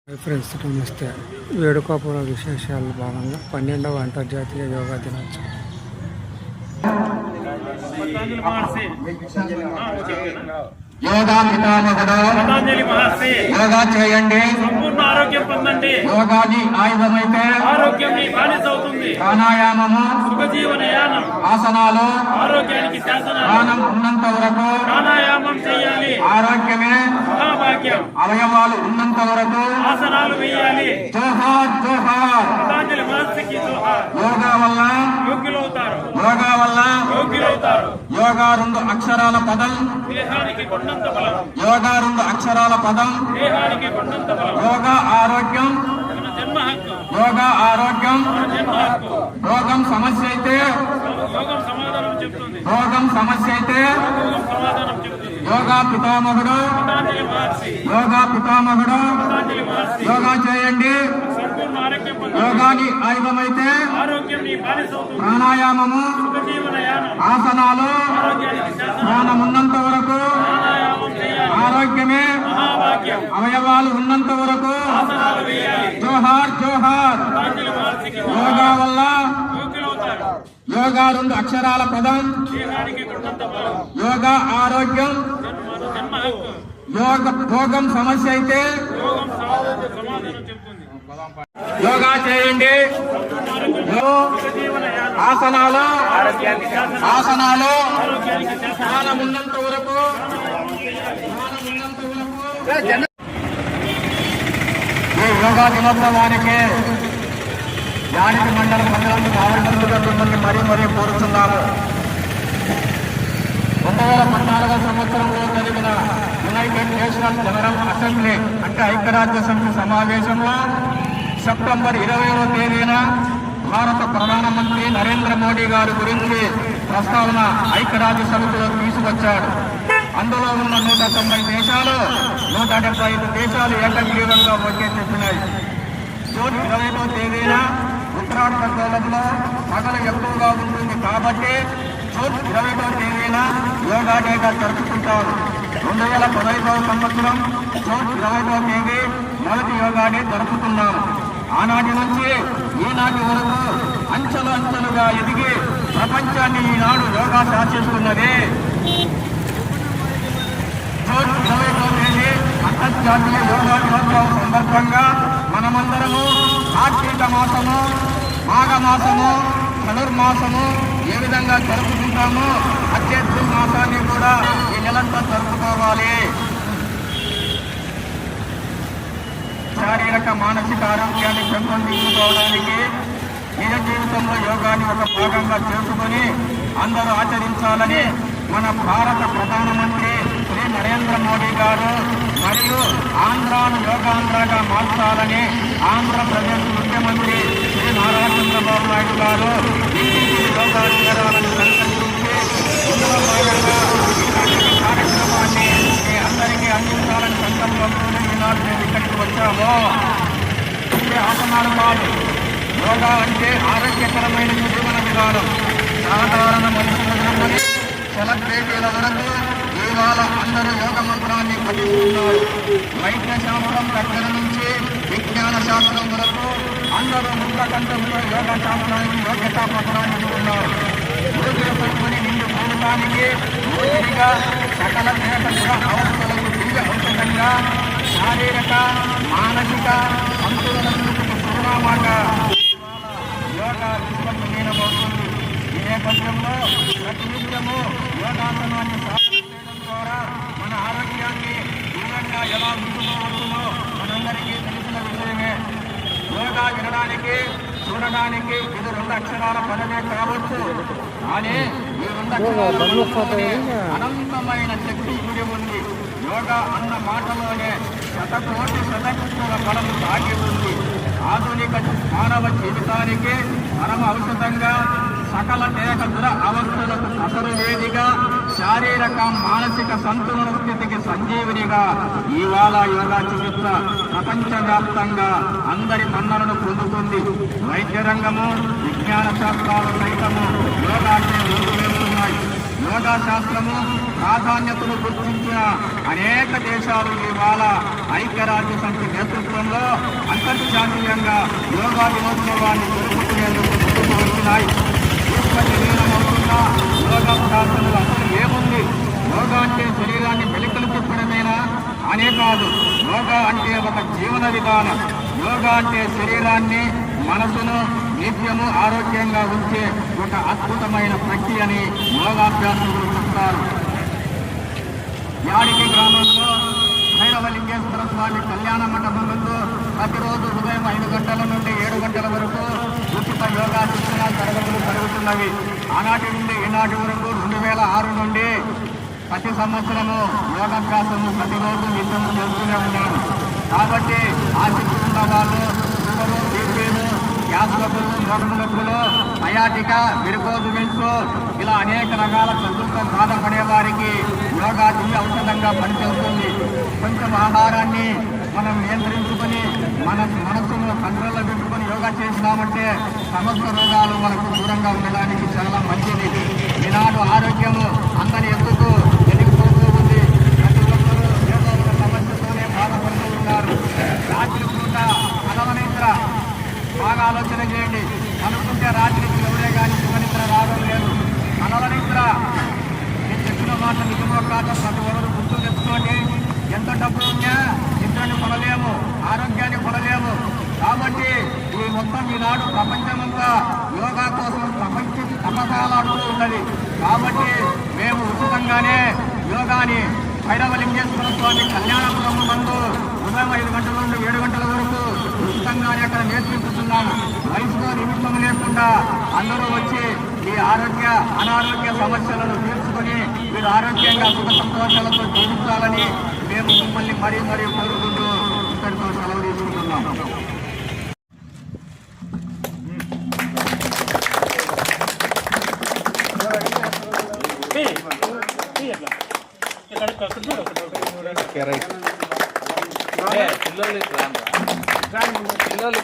Friends నమస్తే. వేడుకపుర విశేషాల భాగంగా 12వ అంతర్జాతీయ యోగా దినోత్సవం. యోగా పితామహుడు యోగా చేయండి, సంపూర్ణ ఆరోగ్యం పొందండి. యోగాని ఆయుధమైతే ఆరోగ్యం మీ బానిస అవుతుంది. ప్రాణాయామము, సుఖజీవన యానం, ఆసనాలు ఆరోగ్యానికి శాసనాలు. ప్రాణం ఉన్నంత వరకు ప్రాణాయామం చేయాలి. ఆరోగ్యమే మహాభాగ్యం. అవయవాలు ఉన్నంత వరకు ఆసనాలు వేయాలి. జోహార్ జోహార్. పతాంజలి మహర్షికి జోహార్. యోగా వల్ల యోగ్యులవుతారు. యోగా వల్ల యోగ్యులవుతారు. యోగా 2 అక్షరాల పదం, దేహానికి కొండంత బలం. యోగా 2 అక్షరాల పదం. దేహానికి కొండంత బలం. యోగా ఆరోగ్యం, మన జన్మ హక్కు. యోగా ఆరోగ్యం. మన జన్మ హక్కు. రోగం సమస్య అయితే యోగం సమాధానం చెప్తుంది. రోగం సమస్య అయితే యోగం సమాధానం చెప్తుంది. యోగా పితామహుడు పతాంజలి మహర్షి. యోగా పితామహుడు పతాంజలి మహర్షి. యోగా చేయండి, సంపూర్ణ ఆరోగ్యం పొందండి. యోగాని ఆయుధమైతే ఆరోగ్యం నీ బానిస అవుతుంది. ప్రాణాయామము, సుఖజీవన యానం, ఆసనాలు ఆరోగ్యానికి శాసనం. ప్రాణం ఉన్నంత వరకు ప్రాణాయామం చేయాలి. ఆరోగ్యమే మహాభాగ్యం. అవయవాలు ఉన్నంత వరకు ఆసనాలు వేయాలి. జోహార్ జోహార్. పతాంజలి మహర్షికి యోగా వల్ల యోగ్యులవుతారు. యోగా 2 అక్షరాల పదం. దేహానికి కొండంత బలం. యోగా ఆరోగ్యం. మన జన్మ హక్కు. రోగం సమస్య అయితే యోగం సమాధానం చెప్తుంది. యోగా చేయండి, సుఖజీవన యానం, ఆసనాలు ఆరోగ్యానికి శాసనం. ఆసనాలు ఆరోగ్యానికి శాసనం. ప్రాణం ఉన్నంత వరకు ఈ యోగా దినోత్సవానికి యానికి మండలం మండలానికి రావాల్సిందిగా మిమ్మల్ని మరీ కోరుతున్నాము. 2014 సంవత్సరంలో జరిగిన యునైటెడ్ నేషనల్ జనరల్ అసెంబ్లీ అంటే ఐక్యరాజ్య సమితి సమావేశంలో సెప్టెంబర్ 20వ తేదీన భారత ప్రధానమంత్రి నరేంద్ర మోడీ గారి గురించి ప్రస్తావన ఐక్యరాజ్య సమితిలో తీసుకొచ్చాడు. అందులో ఉన్న 190 దేశాలు 175 దేశాలు ఏకగ్రీవంగా ఓకే చెప్పినాయి. జూన్ 20వ తేదీన ఉత్తరాఖండ్లో పగలు ఎక్కువగా ఉంటుంది కాబట్టి జూన్ 20వ తేదీన యోగా డేగా జరుపుకుంటారు. 2015వ సంవత్సరం జూన్ 20వ తేదీ మొదటి యోగా డే జరుపుతున్నాము. ఆనాటి నుంచి ఈనాటి వరకు అంచెలుగా ఎదిగి ప్రపంచాన్ని ఈనాడు యోగా శాసిస్తున్నది. జూన్ 20వ తేదీ అంతర్జాతీయ యోగా దినోత్సవం సందర్భంగా మనమందరము కార్తీక మాసము, మాఘమాసము, ధనుర్మాసము ఏ విధంగా జరుపుకుంటామో అత్యధిక మాసాన్ని కూడా ఈ నెలంతా జరుపుకోవాలి. శారీరక మానసిక ఆరోగ్యాన్ని పెంపొందించుకోవడానికి నిజ జీవితంలో యోగాన్ని ఒక భాగంగా చేసుకుని అందరూ ఆచరించాలని మన భారత ప్రధానమంత్రి శ్రీ నరేంద్ర మోడీ గారు మరియు ఆంధ్రాను యోగాంధ్రగా మార్చాలని ఆంధ్రప్రదేశ్ ముఖ్యమంత్రి శ్రీ నారా చంద్రబాబు నాయుడు గారు యోగా చేయాలని సంకల్పించి ఇందులో భాగంగా ఈ కార్యక్రమాన్ని మీ అందరికీ అందించాలని సంకల్పంతో ఈనాడు మేము ఇక్కడికి వచ్చాము. అంటే ఆసనాలు కాదు, యోగా అంటే ఆరోగ్యకరమైన జీవన విధానం. సాధారణ మనుషుల సెలబ్రిటీల వరకు ఇవాళ అందరూ యోగ మంత్రాన్ని పఠిస్తున్నారు. వైద్య శాస్త్రం దగ్గర నుంచి విజ్ఞాన శాస్త్రం వరకు అందరూ ముక్తకంఠంలో యోగ శాస్త్రానికి యోగ్యతా పత్రాన్ని ఉన్నారు. రోజుల పట్టుకుని నిండు పోవడానికి రోజుగా సకల దేహ అవస్థలకు దివ్య ఔషధంగా శారీరక మానసిక సంతులనకు సునామాగా యోగా విశ్వసనీయమవుతుంది. ఈ నేపథ్యంలో ప్రతినిత్యము యోగాసనాన్ని సాధన చేయడం ద్వారా మన ఆరోగ్యాన్ని తీవ్రంగా ఎలా ఉంచుకోవచ్చునో మనందరికీ తెలిసిన విషయమే. యోగా వినడానికి చూడడానికి ఇది 2 అక్షరాల పదమే కావచ్చు, కానీ ఈ 2 అక్షరాలలోనే అనంతమైన శక్తి గుడి ఉంది. యోగా అన్న మాటలోనే శతకోటి శతకృష్ణుల బలం దాగి ఉంది. ఆధునిక మానవ జీవితానికి పరమ ఔషధంగా, సకల దేహ దుర అవస్థలకు అసరువేదిగా, శారీరక మానసిక సంతులన స్థితికి సంజీవినిగా ఇవాళ యోగా చికిత్స ప్రపంచవ్యాప్తంగా అందరి మన్ననను పొందుతుంది. వైద్య రంగము, విజ్ఞాన శాస్త్రాలు సైతము యోగాన్ని ముందు వేస్తున్నాయి. యోగా శాస్త్రము ప్రాధాన్యతను గుర్తించిన అనేక దేశాలు ఇవాళ ఐక్యరాజ్య సమితి నేతృత్వంలో అంతర్జాతీయంగా యోగా దినోత్సవాన్ని జరుపుకునేందుకు ముందుకు వచ్చినాయి. శరీరమవుతున్న యోగా ప్రార్థనలు అసలు ఏముంది? యోగా అంటే శరీరాన్ని మెలికలు తిప్పడమేనా అనే కాదు. యోగా అంటే ఒక జీవన విధానం. యోగా అంటే శరీరాన్ని మనసును నిత్యము ఆరోగ్యంగా ఉంచే ఒక అద్భుతమైన ప్రక్రియ అని యోగాభ్యాసకులు చెప్తారు. యాడికి గ్రామంలో భైరవలింగేశ్వర స్వామి కళ్యాణ మండపం నందు ప్రతిరోజు ఉదయం 5 గంటల నుండి 7 గంటల వరకు ఉచిత యోగా శిక్షణ తరగతులు జరుగుతున్నవి. ఆనాటి నుండి ఈనాటి వరకు 2006 నుండి ప్రతి సంవత్సరము యోగాభ్యాసము ప్రతిరోజు నిత్యం చేస్తూనే ఉన్నాను. కాబట్టి ఆసక్తి ఉన్న వాళ్ళు షుగరు, బీపీలు, గ్యాస్ నొప్పులు, నడుము నొప్పులు, సయాటిక, వెరికోజ్ వెయిన్స్ ఇలా అనేక రకాల జబ్బులతో బాధపడే వారికి యోగా దివ్య ఔషధంగా పనిచేస్తుంది. కొంచెం ఆహారాన్ని మనం నియంత్రించుకొని మన మనసును కంట్రోల్లో పెట్టుకొని యోగా చేసినామంటే సమస్త రోగాలు మనకు దూరంగా ఉండడానికి చాలా మంచిది. ఈనాడు ఆరోగ్యము అందరి ఎత్తుకు ఎదిగిపోతూ ఉంది. ప్రతి ఒక్కరూ ఏదో ఒక సమస్యతోనే బాధపడుతూ ఉన్నారు. రాత్రి పూట కలవనిద్ర బాగా ఆలోచన చేయండి. అనుకుంటే రాత్రికి ఎవరే కానీ సుఖనిద్ర రావడం లేదు. కలల నిద్ర నేను చెప్పిన మాట నిజమో కాదు ప్రతి ఒక్కరు గుర్తు తెచ్చుకోండి. ఎంత డబ్బు ఉన్నా నిద్రని కొనలేము, ఆరోగ్యాన్ని కొనలేము. కాబట్టి ఈ మొత్తం ఈనాడు ప్రపంచమంతా యోగా కోసం తపసాలాడుతూ ఉన్నది. కాబట్టి మేము ఉచితంగానే యోగాని భైరవలింగేశ్వర స్వామి కళ్యాణపురం నందు ఉదయం 5 గంటల నుండి 7 గంటల వరకు ఉచితంగానే అక్కడ నేర్పించుతున్నాము. వయసులో నిమిత్తం లేకుండా అందరూ వచ్చి ఈ ఆరోగ్య అనారోగ్య సమస్యలను తీర్చుకొని మీరు ఆరోగ్యంగా సుఖ సంతోషాలతో జీవించాలని మేము మిమ్మల్ని మరీ కోరుకుంటూ ఇక్కడితో సెలవు తీసుకుంటున్నాము. పిల్లలు